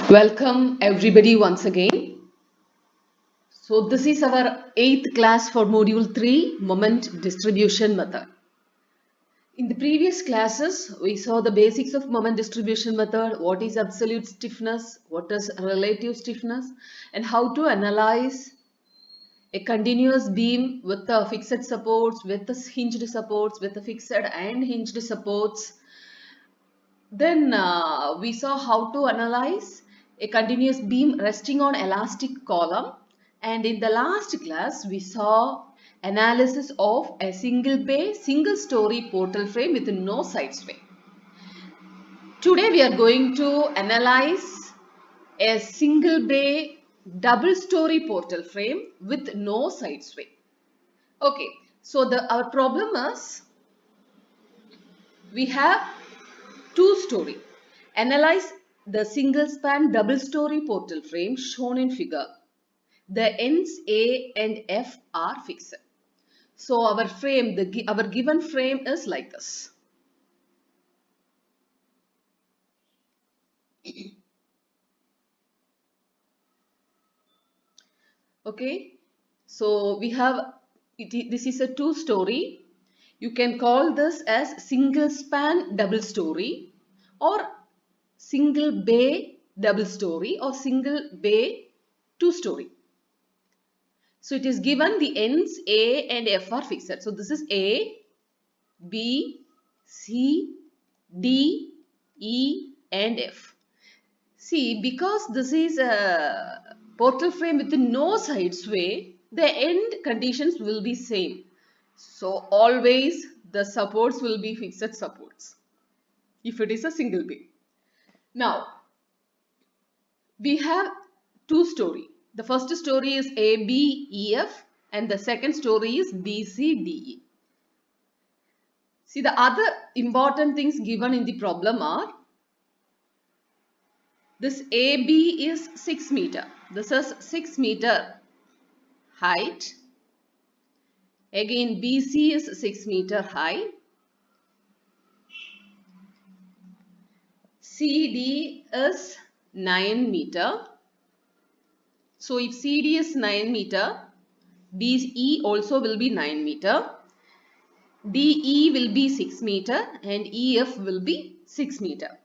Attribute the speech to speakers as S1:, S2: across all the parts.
S1: Welcome everybody once again. So this is our 8th class for module 3 moment distribution method. In the previous classes we saw the basics of moment distribution method, what is absolute stiffness, what is relative stiffness, and how to analyze a continuous beam with the fixed supports, with the hinged supports, with the fixed and hinged supports. Then we saw how to analyze a continuous beam resting on elastic column, and in the last class we saw analysis of a single bay single story portal frame with no side sway. Today we are going to analyze a single bay double story portal frame with no side sway. Okay, so our problem is we have two story. Analyze the single span double story portal frame shown in figure. The ends A and F are fixed. So our frame, our given frame is like this. Okay, so we have this is a two story. You can call this as single span double story or single bay double story or single bay two story. So it is given the ends A and F are fixed. So this is A, B, C, D, E and F. See, because this is a portal frame with no side sway, the end conditions will be same. So always the supports will be fixed supports if it is a single beam. Now, we have two story. The first story is A, B, E, F and the second story is B, C, D, E. See, the other important things given in the problem are this AB is 6 meter. This is 6 meter height. Again, BC is 6 meter high. CD is 9 meter. So if CD is 9 meter, BE also will be 9 meter. DE will be 6 meter and EF will be 6 meter.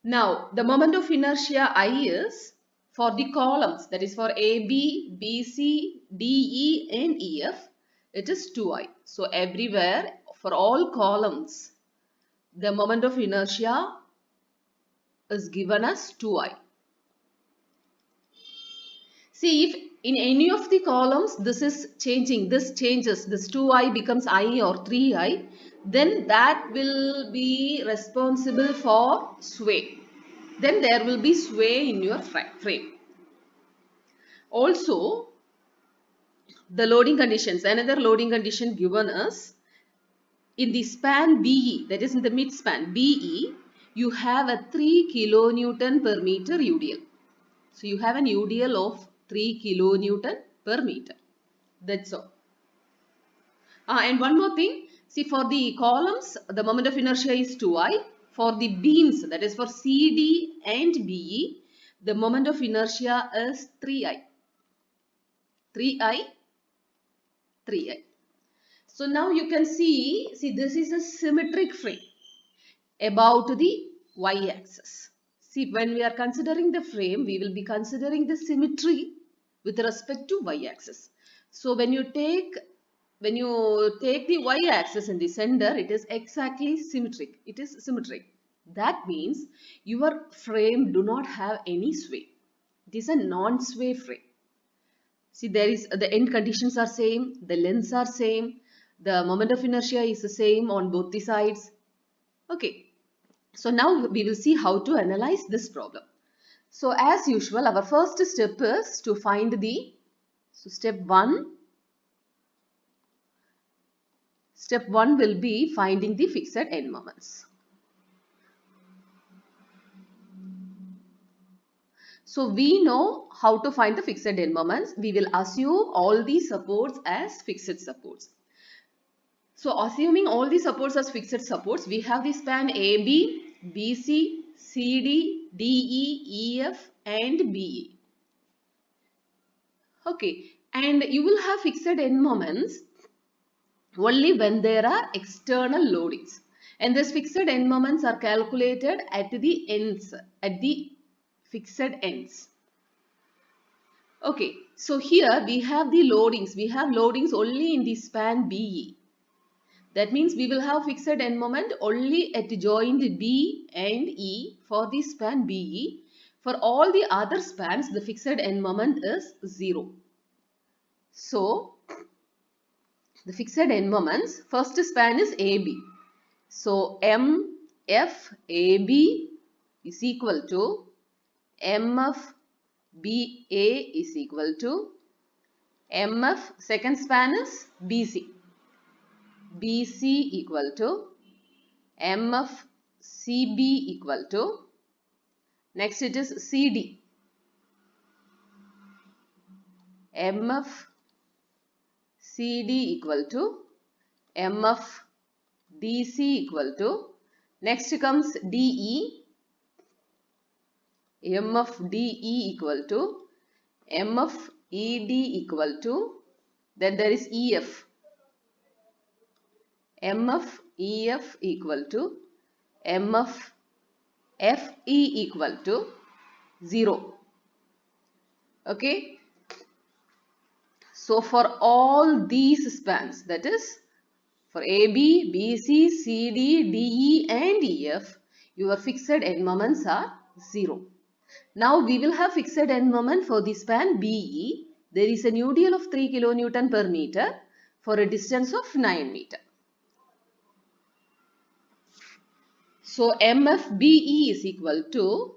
S1: Now, the moment of inertia I is for the columns, that is for AB, BC, DE and EF, it is 2I. So, everywhere for all columns, the moment of inertia is given as 2I. See, if in any of the columns this is changing, this changes, this 2I becomes I or 3I, then that will be responsible for sway. Then there will be sway in your frame. Also, the loading conditions, another loading condition given is in the span BE, that is in the mid span BE, you have a 3 kilonewton per meter UDL. So you have an UDL of 3 kilonewton per meter. That's all. And one more thing, see, for the columns, the moment of inertia is 2I. For the beams, that is for CD and BE, the moment of inertia is 3I. 3I. So now you can see this is a symmetric frame about the y-axis. See, when we are considering the frame, we will be considering the symmetry with respect to y-axis. So when you take the y-axis in the center, it is exactly symmetric. It is symmetric. That means your frame do not have any sway. It is a non-sway frame. See, there is the end conditions are same, the lengths are same, the moment of inertia is the same on both the sides. Okay. So now we will see how to analyze this problem. So as usual, our first step is to find the, step 1 will be finding the fixed end moments. So we know how to find the fixed end moments. We will assume all these supports as fixed supports. So assuming all these supports as fixed supports, we have the span AB, BC, CD, DE, EF and BE. Okay, and you will have fixed end moments only when there are external loadings, and these fixed end moments are calculated at the ends, at the fixed ends. Okay, so here we have the loadings. We have loadings only in the span BE. That means we will have fixed end moment only at joint B and E for the span BE. For all the other spans, the fixed end moment is 0. So, the fixed end moments, first span is AB. So, MFAB is equal to MFBA is equal to MF, second span is BC. BC equal to MFCB equal to, next it is CD. MFCD equal to MFDC equal to, next comes DE. MFDE equal to MFED equal to, then there is EF. MFEF equal to MFFE equal to 0. Okay. So for all these spans, that is for AB, BC, CD, DE and EF, your fixed end moments are 0. Now we will have fixed end moment for the span BE. There is a nudal of 3 kN per meter for a distance of 9 meter. So MFBE is equal to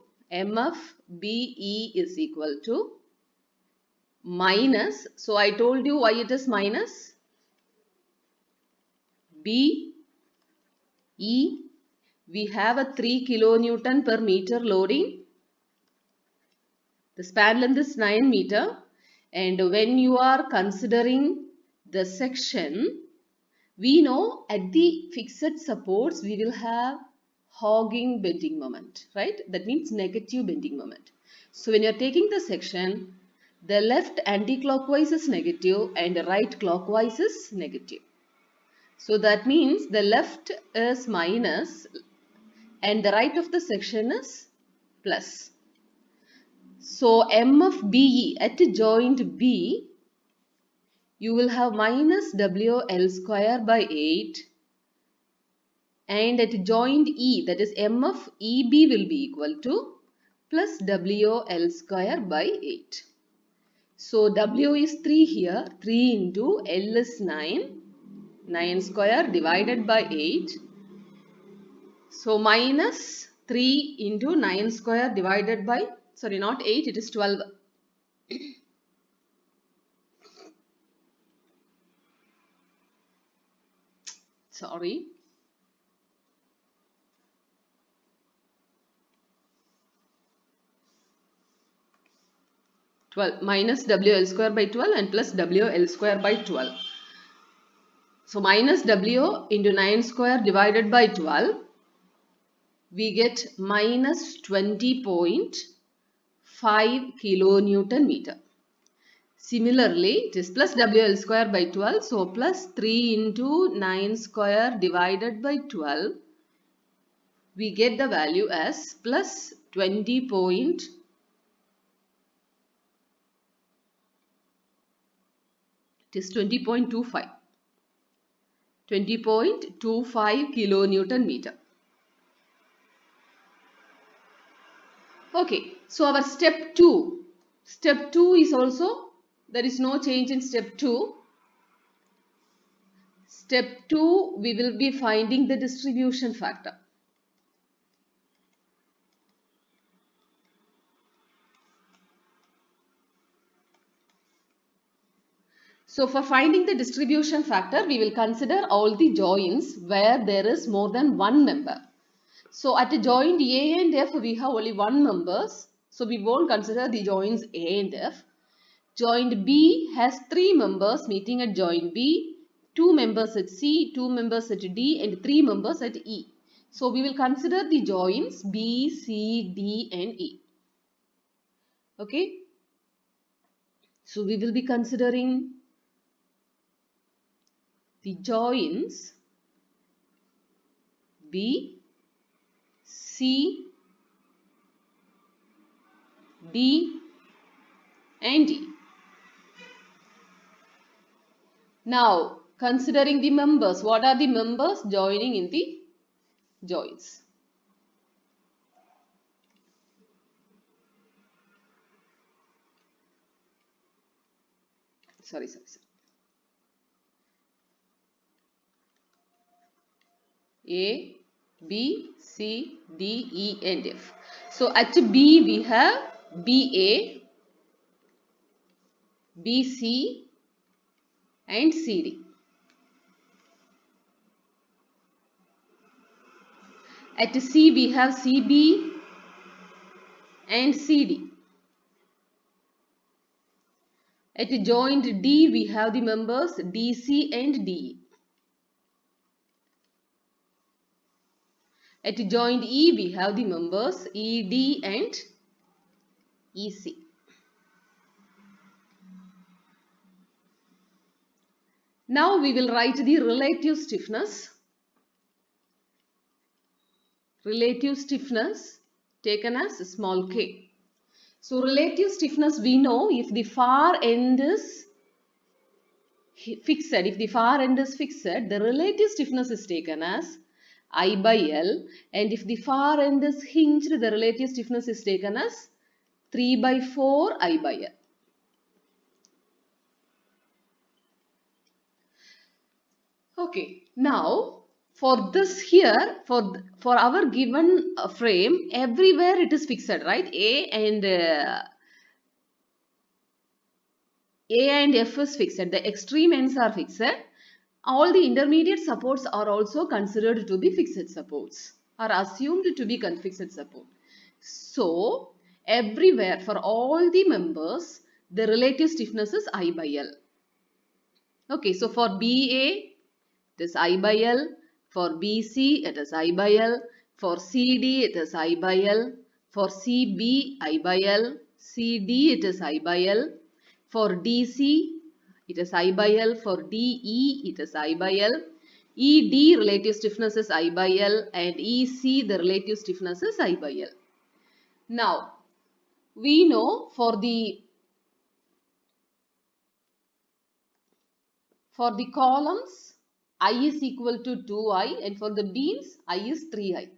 S1: minus, so I told you why it is minus, BE, we have a 3 kN per meter loading. The span length is 9 meter, and when you are considering the section, we know at the fixed supports we will have hogging bending moment, right? That means negative bending moment. So when you are taking the section, the left anti-clockwise is negative and the right clockwise is negative. So that means the left is minus and the right of the section is plus. So MFBE at joint B, you will have minus WL square by 8, and at joint E, that is MFEB will be equal to plus WL square by 8. So W is 3 here, 3 into L is 9, 9 square divided by 8. So minus 3 into 9 square divided by, sorry, not 8, it is 12. Sorry. Minus WL square by 12 and plus WL square by 12. So minus W into 9 square divided by 12, we get minus 20.5 kilonewton meter. Similarly, it is plus WL square by 12, so plus 3 into 9 square divided by 12, we get the value as plus 20.25 kilonewton meter. Okay, so our step 2. Step 2 is also, there is no change in step 2. Step 2, we will be finding the distribution factor. So for finding the distribution factor, we will consider all the joints where there is more than one member. So at a joint A and F, we have only one members. So we won't consider the joints A and F. Joint B has 3 members meeting at joint B, 2 members at C, 2 members at D and 3 members at E. So we will consider the joints B, C, D and E. Okay. So we will be considering the joints B, C, D and E. Now considering the members, what are the members joining in the joints? Sorry. A, B, C, D, E and F. So at B we have BA, BC and CD. At C we have CB and CD. At joint D we have the members DC and DE. At joint E we have the members ED and EC. Now we will write the relative stiffness. Relative stiffness taken as small k. So relative stiffness, we know if the far end is fixed, the relative stiffness is taken as I by L, and if the far end is hinged, the relative stiffness is taken as 3 by 4 I by L. Okay, now for this here, for our given frame, everywhere it is fixed, right? A and F is fixed. The extreme ends are fixed. All the intermediate supports are also considered to be fixed supports, are assumed to be fixed support. So everywhere for all the members, the relative stiffness is I by L. Okay, so for BA it is I by L, for BC it is I by L, for CD it is I by L, for CB I by L, CD it is I by L, for DC it is I by L, for DE it is I by L, ED relative stiffness is I by L, and EC the relative stiffness is I by L. Now we know for the columns I is equal to 2I, and for the beams I is 3I,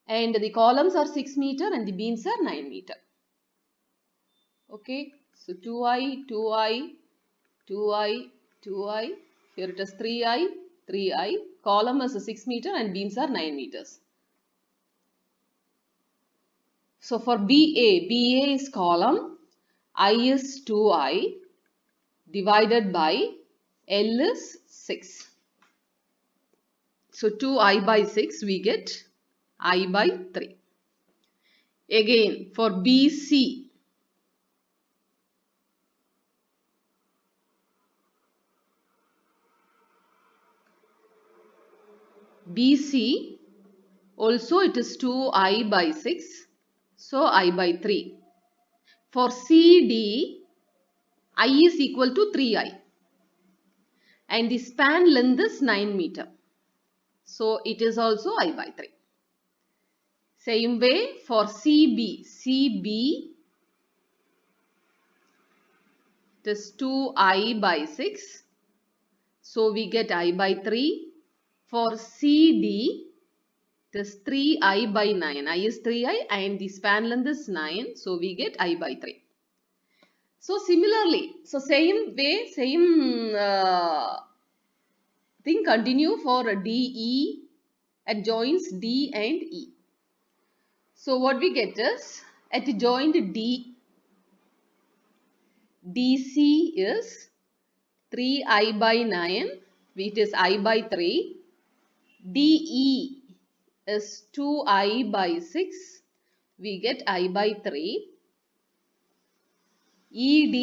S1: and the columns are 6 meter and the beams are 9 meter. Okay, so 2I, 2I, 2I, 2I, here it is 3I, 3I, column is 6 meter and beams are 9 meters. So for BA is column, I is 2I divided by L is 6. So 2I by 6 we get I by 3. Again for BC, also it is 2I by 6. So I by 3. For CD, I is equal to 3I. And the span length is 9 meter. So it is also I by 3. Same way for CB. It is 2I by 6. So we get I by 3. For CD, it is 3I by 9. I is 3I and the span length is 9. So we get I by 3. So similarly, so same way, same thing continue for DE at joints D and E. So what we get is at joint D, DC is 3I by 9, it is I by 3. DE is 2I by 6, we get I by 3. ED,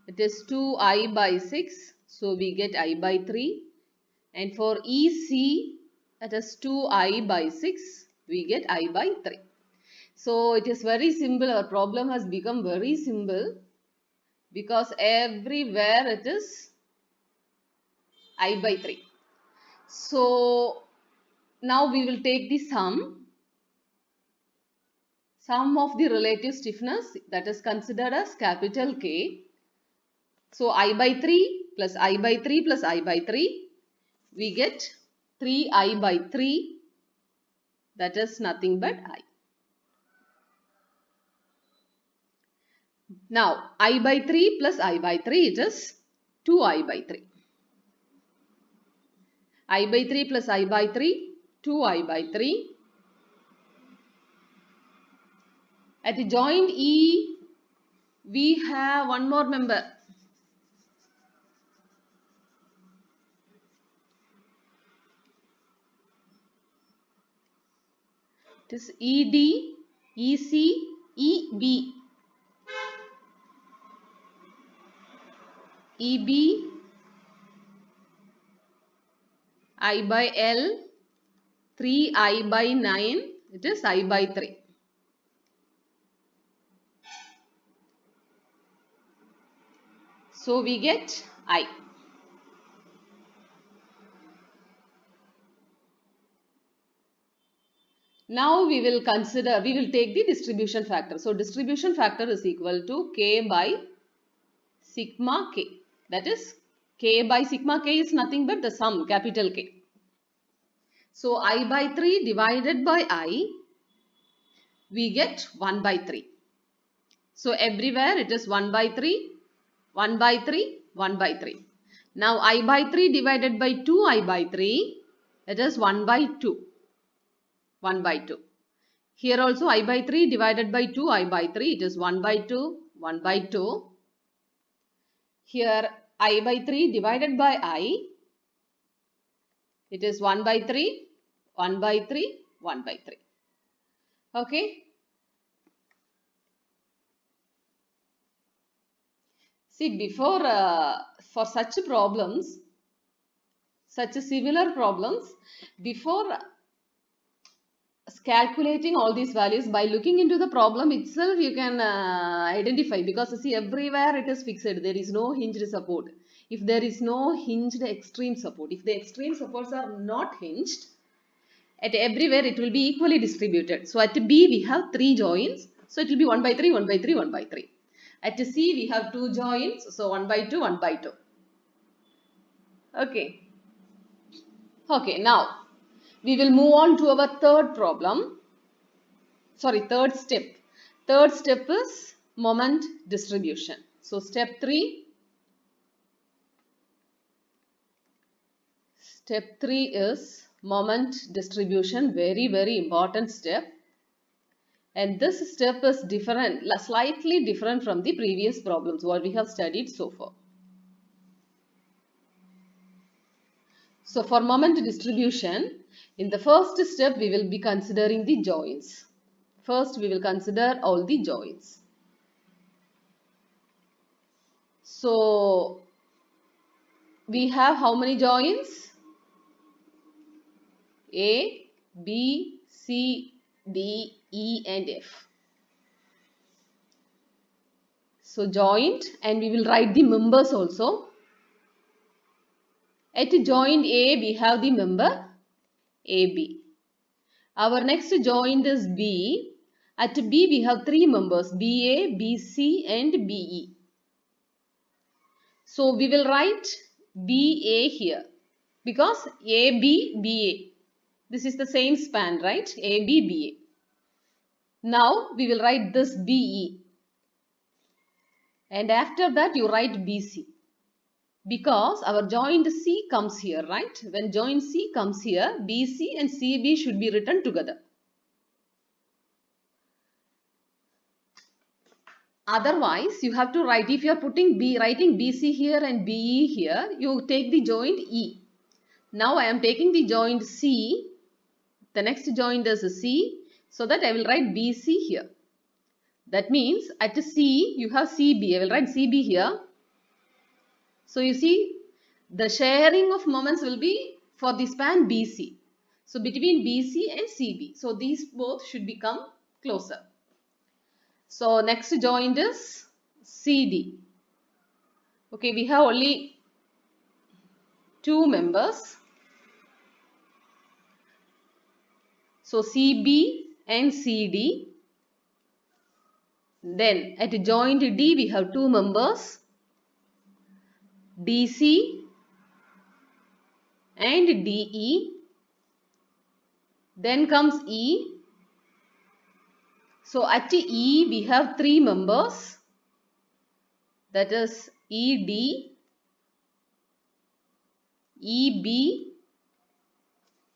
S1: it is 2I by 6, so we get I by 3. And for EC, that is 2I by 6, we get I by 3. So it is very simple. Our problem has become very simple because everywhere it is I by 3. So now we will take the sum of the relative stiffness, that is considered as capital K. So I by 3 plus I by 3 plus I by 3, we get 3I by 3, that is nothing but I. Now I by 3 plus I by 3, it is 2I by 3. I by 3 plus I by 3, 2I by 3. At the joint E, we have one more member. It is ED, EC, EB. EB, I by L, 3I by 9, it is I by 3. So we get I. Now we will take the distribution factor. So distribution factor is equal to K by sigma K. That is K by sigma K is nothing but the sum, capital K. So I by 3 divided by I, we get 1 by 3. So everywhere it is 1 by 3, 1 by 3, 1 by 3. Now I by 3 divided by 2 I by 3, it is 1 by 2. 1 by 2. Here also I by 3 divided by 2 I by 3, it is 1 by 2, 1 by 2. Here I by 3 divided by I, it is 1 by 3, 1 by 3, 1 by 3. Okay. See, before for such problems, such similar problems, before calculating all these values, by looking into the problem itself, you can identify, because see, everywhere it is fixed. There is no hinged support. If there is no hinged extreme support, if the extreme supports are not hinged, at everywhere it will be equally distributed. So at B we have 3 joints, so it will be 1 by 3, 1 by 3, 1 by 3. At C we have 2 joints, so 1 by 2, 1 by 2. Okay. Okay, now we will move on to our third problem. Sorry, third step. Third step is moment distribution. So step 3. Step 3 is moment distribution, very important step. And this step is different, slightly different from the previous problems what we have studied so far. So for moment distribution, in the first step we will be considering the joints. First we will consider all the joints. So we have how many joints? A, B, C, D, E and F. So joint, and we will write the members also. At joint A we have the member AB. Our next joint is B. At B we have 3 members, BA, BC and BE. So we will write BA here because AB, BA. This is the same span, right? AB, BA. Now we will write this BE. And after that you write BC. Because our joint C comes here, right? When joint C comes here, BC and CB should be written together. Otherwise, you have to write, if you are writing BC here and BE here, you take the joint E. Now I am taking the joint C. The next joint is C. So that I will write BC here. That means at C, you have CB. I will write CB here. So you see, the sharing of moments will be for the span BC. So between BC and CB. So these both should become closer. So next joint is CD. Okay, we have only two members. So CB and CD. Then at joint D we have two members, DC and DE. Then comes E. So at E we have three members, that is ED, EB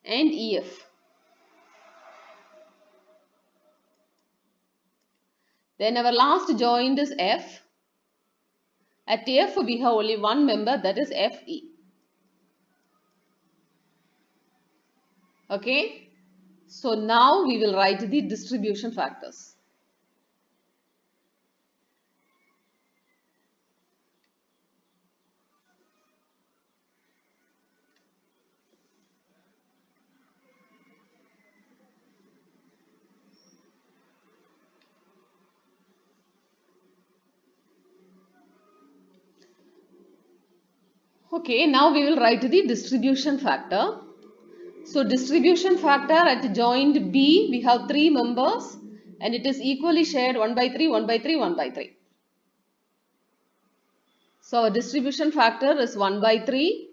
S1: and EF. Then our last joint is F. At F we have only one member, that is FE. Okay. So now we will write the distribution factors. Okay, now we will write the distribution factor. So distribution factor at joint B, we have three members and it is equally shared 1 by 3, 1 by 3, 1 by 3. So our distribution factor is 1 by 3,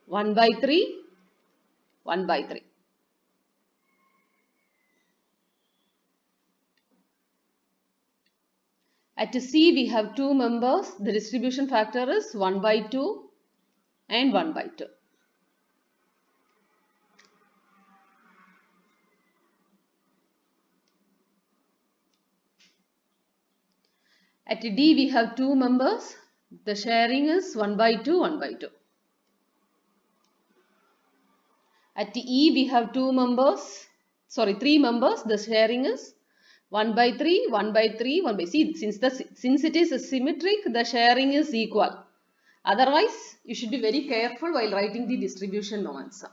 S1: 1 by 3, 1 by 3. At C, we have two members. The distribution factor is 1 by 2 and 1 by 2. At D, we have two members. The sharing is 1 by 2, 1 by 2. At E, we have three members. The sharing is 1 by 3, 1 by 3, 1 by. See, since it is symmetric, the sharing is equal. Otherwise, you should be very careful while writing the distribution moments,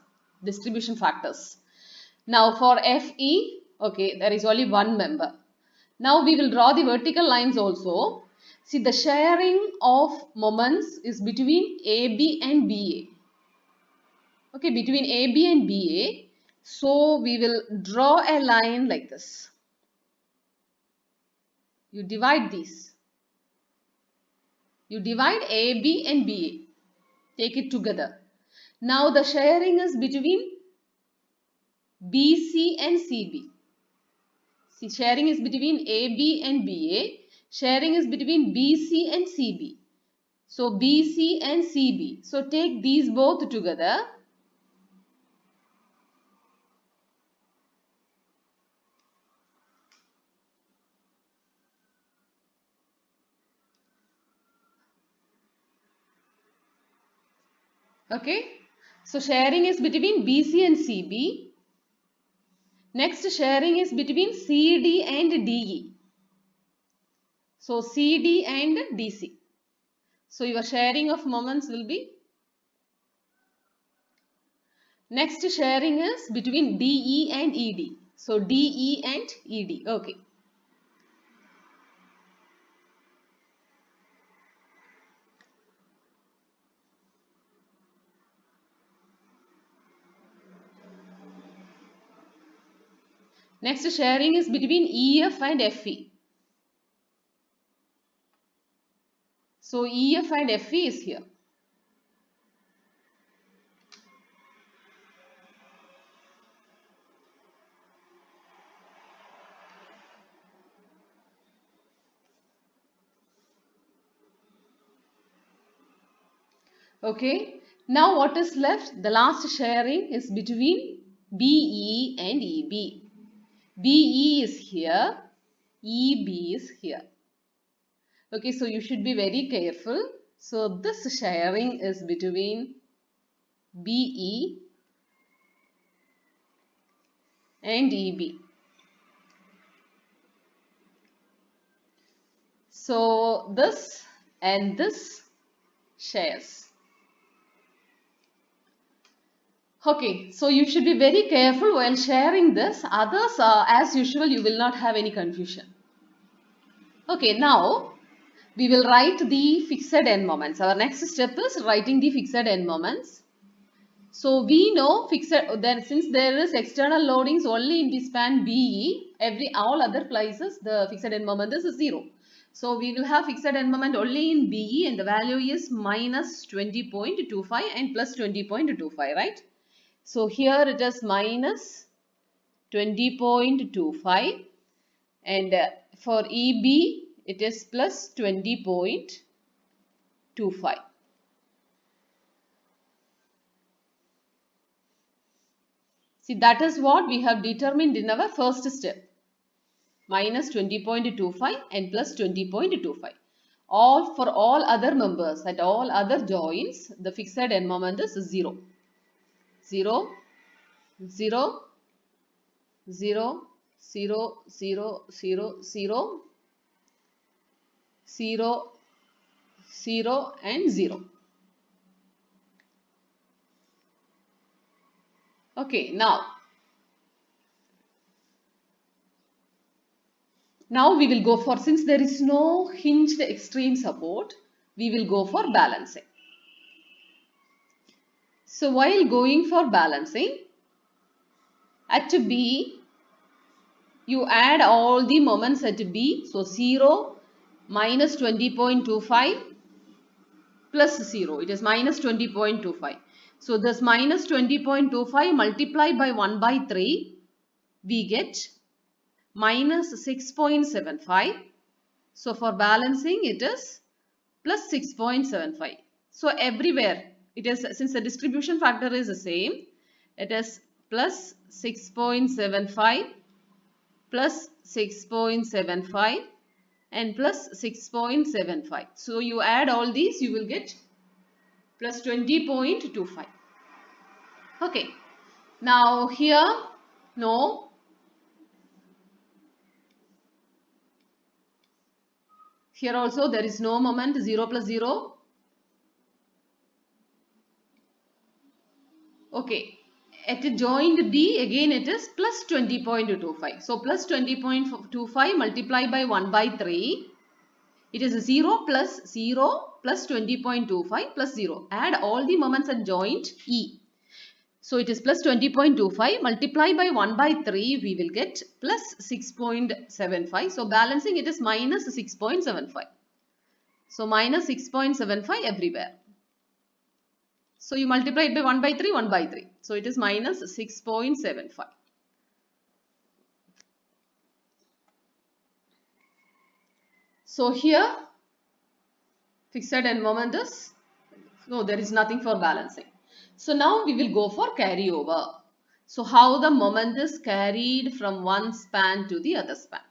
S1: distribution factors. Now for FE, okay, there is only one member. Now we will draw the vertical lines also. See, the sharing of moments is between AB and BA. Okay, between AB and BA. So we will draw a line like this. You divide these. You divide AB and BA. Take it together. Now the sharing is between BC and CB. See, sharing is between AB and BA. Sharing is between BC and CB. So BC and CB. So take these both together. Okay. So sharing is between BC and CB. Next sharing is between CD and DE. So CD and DC. So your sharing of moments will be. Next sharing is between DE and ED. So DE and ED. Okay. Next sharing is between EF and FE. So EF and FE is here. Okay. Now what is left? The last sharing is between BE and EB. BE is here. EB is here. Okay, so you should be very careful. So this sharing is between BE and EB. So this and this shares. Okay, so you should be very careful while sharing this. Others, as usual, you will not have any confusion. Okay, now we will write the fixed end moments. Our next step is writing the fixed end moments. So we know fixed then since there is external loadings only in the span BE, all other places the fixed end moment is 0. So we will have fixed end moment only in BE and the value is minus 20.25 and plus 20.25, right? So here it is minus 20.25 and for EB it is plus 20.25. See, that is what we have determined in our first step. Minus 20.25 and plus 20.25. For all other members at all other joints, the fixed end moment is 0. 0, 0, 0, 0, 0, 0, 0, 0, 0 and 0. Okay, now we will go for, since there is no hinged extreme support, we will go for balancing. So while going for balancing, at B, you add all the moments at B. So 0, minus 20.25 plus 0. It is minus 20.25. So this minus 20.25 multiplied by 1 by 3, we get minus 6.75. So for balancing, it is plus 6.75. So everywhere, it is, since the distribution factor is the same, it is plus 6.75 plus 6.75 and plus 6.75. So you add all these, you will get plus 20.25. Okay. Now here, no. Here also there is no moment, 0 plus 0. Okay. At joint B, again it is plus 20.25. So plus 20.25 multiplied by 1 by 3. It is 0 plus 0 plus 20.25 plus 0. Add all the moments at joint E. So it is plus 20.25 multiplied by 1 by 3, we will get plus 6.75. So balancing, it is minus 6.75. So minus 6.75 everywhere. So you multiply it by 1 by 3, 1 by 3. So it is minus 6.75. So here fixed end moment is, no, there is nothing for balancing. So now we will go for carryover. So how the moment is carried from one span to the other span.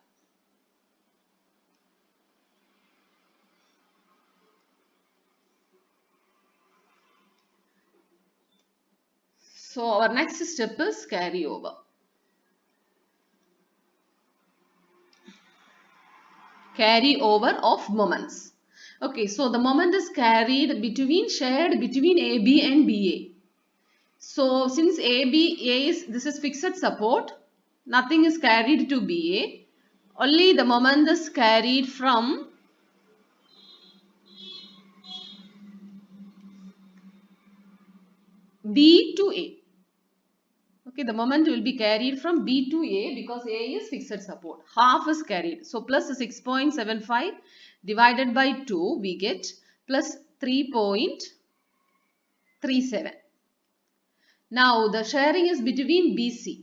S1: So our next step is carryover. Carryover of moments. Okay, so the moment is shared between AB and BA. So since this is fixed support, nothing is carried to BA. Only the moment is carried from B to A. Okay, the moment will be carried from B to A because A is fixed support. Half is carried. So plus 6.75 divided by 2, we get plus 3.37. Now the sharing is between BC.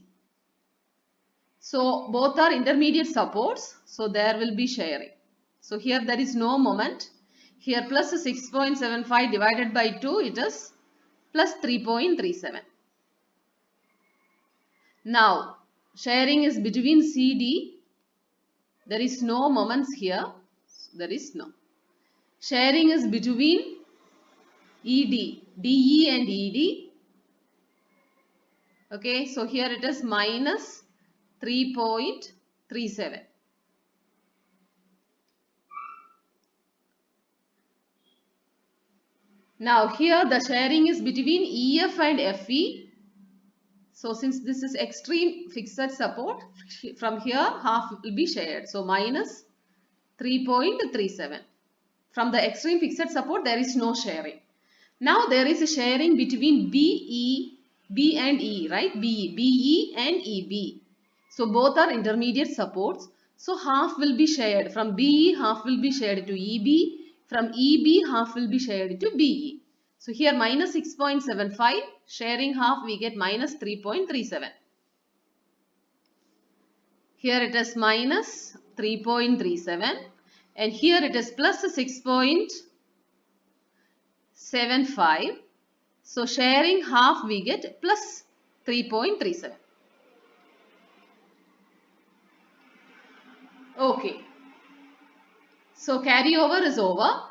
S1: So both are intermediate supports. So there will be sharing. So here there is no moment. Here plus 6.75 divided by 2, it is plus 3.37. Now sharing is between CD. There is no moments here. There is no. Sharing is between ED, DE and ED. Okay, so here it is minus 3.37. Now here the sharing is between EF and FE. So since this is extreme fixed support, from here half will be shared. So minus 3.37. From the extreme fixed support, there is no sharing. Now there is a sharing between B and E, right? BE and EB. So both are intermediate supports. So half will be shared. From BE, half will be shared to EB. From EB, half will be shared to BE. So here minus 6.75, sharing half, we get minus 3.37. Here it is minus 3.37 and here it is plus 6.75. So sharing half, we get plus 3.37. Okay. So carryover is over.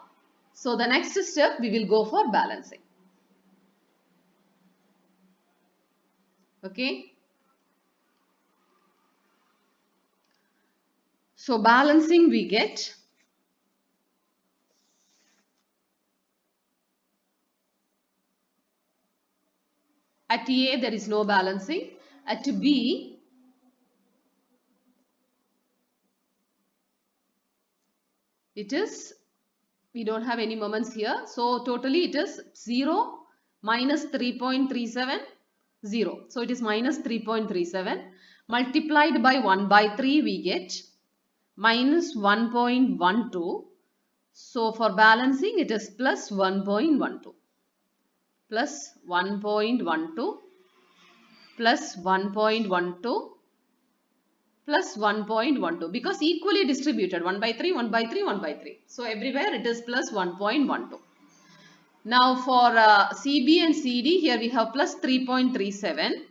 S1: So the next step, we will go for balancing. Okay. So balancing, we get at A there is no balancing. At B it is, we don't have any moments here. So totally it is 0 minus 3.37 0. So it is minus 3.37 multiplied by 1 by 3 we get minus 1.12. So for balancing it is plus 1.12. Plus 1.12 plus 1.12 plus 1.12 because equally distributed 1 by 3, 1 by 3, 1 by 3. So everywhere it is plus 1.12. Now for CB and CD here we have plus 3.37.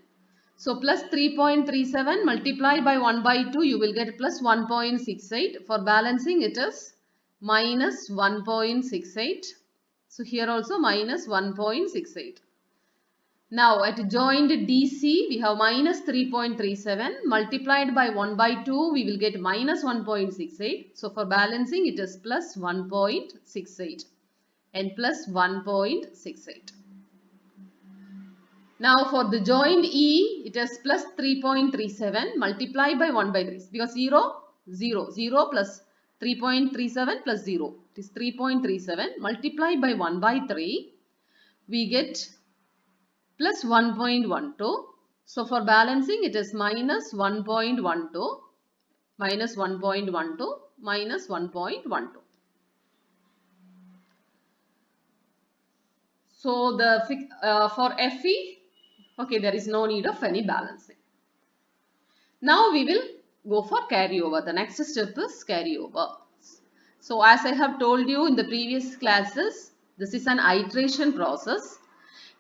S1: So plus 3.37 multiplied by 1 by 2 you will get plus 1.68. For balancing it is minus 1.68. So here also minus 1.68. Now at joined DC we have minus 3.37 multiplied by 1 by 2 we will get minus 1.68. So for balancing it is plus 1.68 and plus 1.68. Now for the joined E it is plus 3.37 multiplied by 1 by 3 because 0 plus 3.37 plus 0 it is 3.37 multiplied by 1 by 3 we get plus 1.12. So for balancing it is minus 1.12 minus 1.12 minus 1.12. So the for FE, okay, there is no need of any balancing. Now we will go for carryover. The next step is carryover. So as I have told you in the previous classes, this is an iteration process.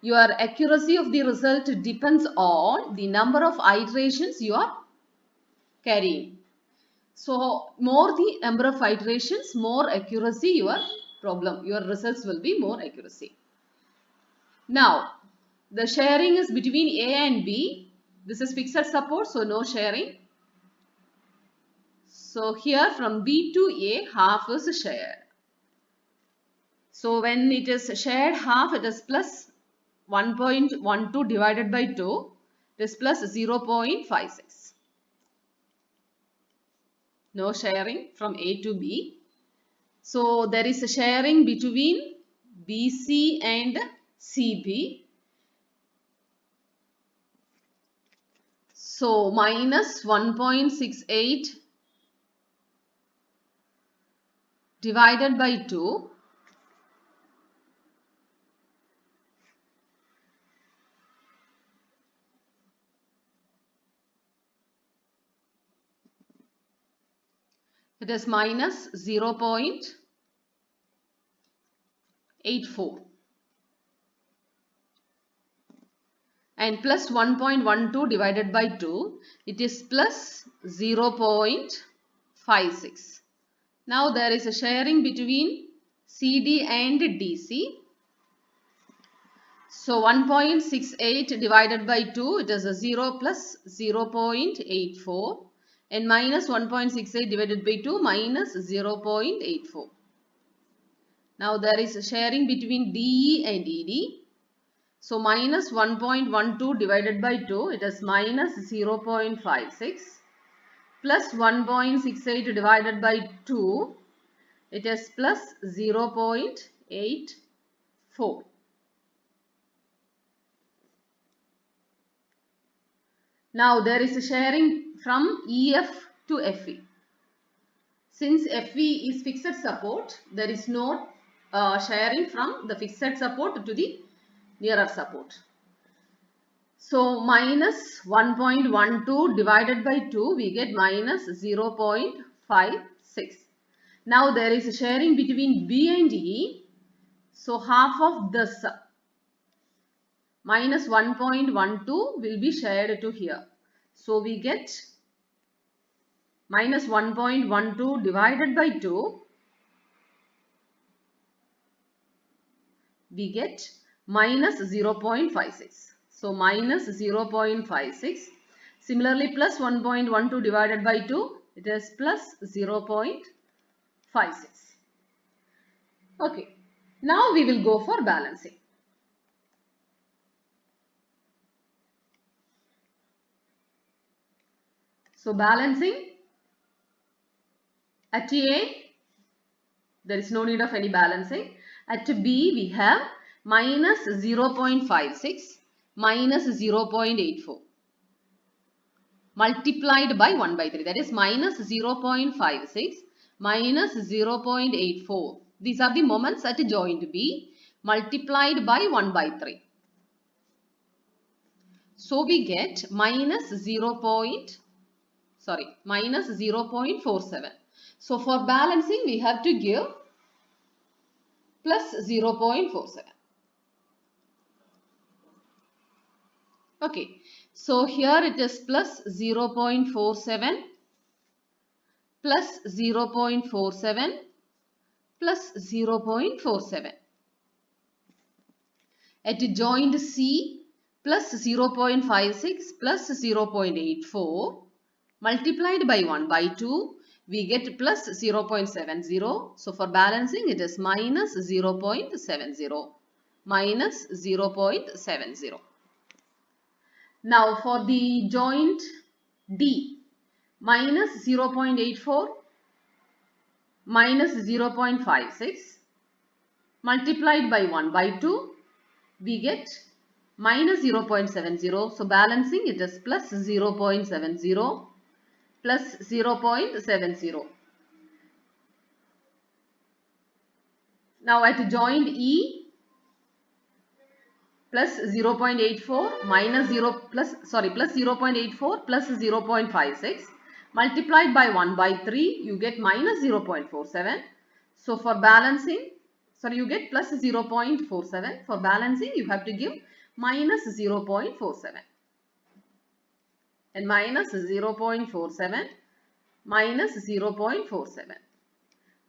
S1: Your accuracy of the result depends on the number of iterations you are carrying. So more the number of iterations, more accuracy your results will be more accuracy. Now the sharing is between A and B. This is fixed support, so no sharing. So here from B to A half is shared. So when it is shared half, it is plus 1.12 divided by 2, it is plus 0.56. No sharing from A to B. So there is a sharing between BC and CB. So minus 1.68 divided by 2. It is minus 0.84 and plus 1.12 divided by 2, it is plus 0.56. Now there is a sharing between CD and DC. So 1.68 divided by 2, it is a 0 plus 0.84. And minus 1.68 divided by 2 minus 0.84. Now there is a sharing between DE and ED. So minus 1.12 divided by 2, it is minus 0.56, plus 1.68 divided by 2, it is plus 0.84. Now there is a sharing from EF to FE. Since FE is fixed support, there is no sharing from the fixed support to the nearer support. So minus 1.12 divided by 2, we get minus 0.56. Now there is a sharing between B and E. So half of this minus 1.12 will be shared to here. So we get minus 1.12 divided by 2. We get minus 0.56. So minus 0.56. Similarly, plus 1.12 divided by 2, it is plus 0.56. Okay. Now we will go for balancing. So balancing at A, there is no need of any balancing. At B, we have minus 0.56 minus 0.84 multiplied by 1 by 3. That is minus 0.56 minus 0.84. These are the moments at joint B multiplied by 1 by 3. So we get minus 0.47. So for balancing, we have to give plus 0.47. Okay, so here it is plus 0.47 plus 0.47 plus 0.47. At joint C, plus 0.56 plus 0.84 multiplied by 1 by 2, we get plus 0.70. So for balancing, it is minus 0.70. Minus 0.70. Now for the joint D, minus 0.84 minus 0.56 multiplied by 1 by 2, we get minus 0.70. So balancing, it is plus 0.70 plus 0.70. Now at joint E, plus 0.84 minus 0.84 plus 0.56 multiplied by 1 by 3, you get minus 0.47. So for balancing, you get plus 0.47. For balancing, you have to give minus 0.47. And minus 0.47 minus 0.47.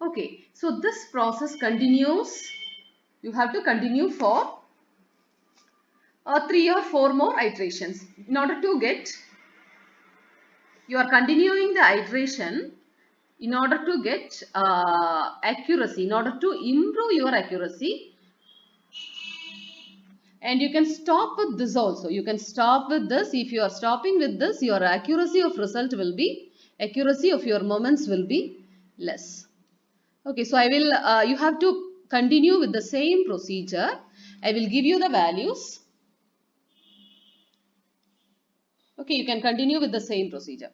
S1: Okay, so this process continues. You have to continue for 3 or 4 more iterations. In order to get, you are continuing the iteration in order to get accuracy, in order to improve your accuracy. And you can stop with this also. You can stop with this. If you are stopping with this, your accuracy of result will be, accuracy of your moments will be less. Okay, so I will, you have to continue with the same procedure. I will give you the values. Okay, you can continue with the same procedure.